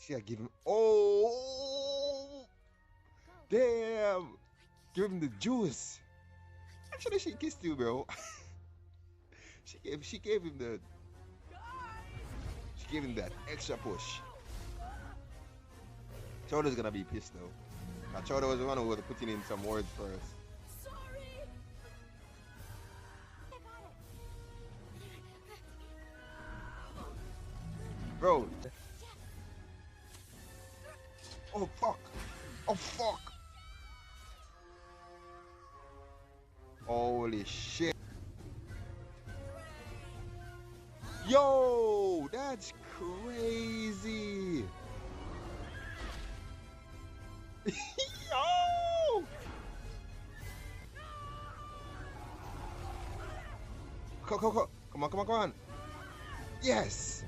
See, I give him. Oh, damn! Give him the juice. Actually, she kissed you, bro. She gave him the she gave him that extra push. Chowder's gonna be pissed though. Chowder was the one who was putting in some words first. Sorry. Bro. Oh fuck. Oh fuck. Holy shit. Yo, that's crazy. Yo! Come on. Yes!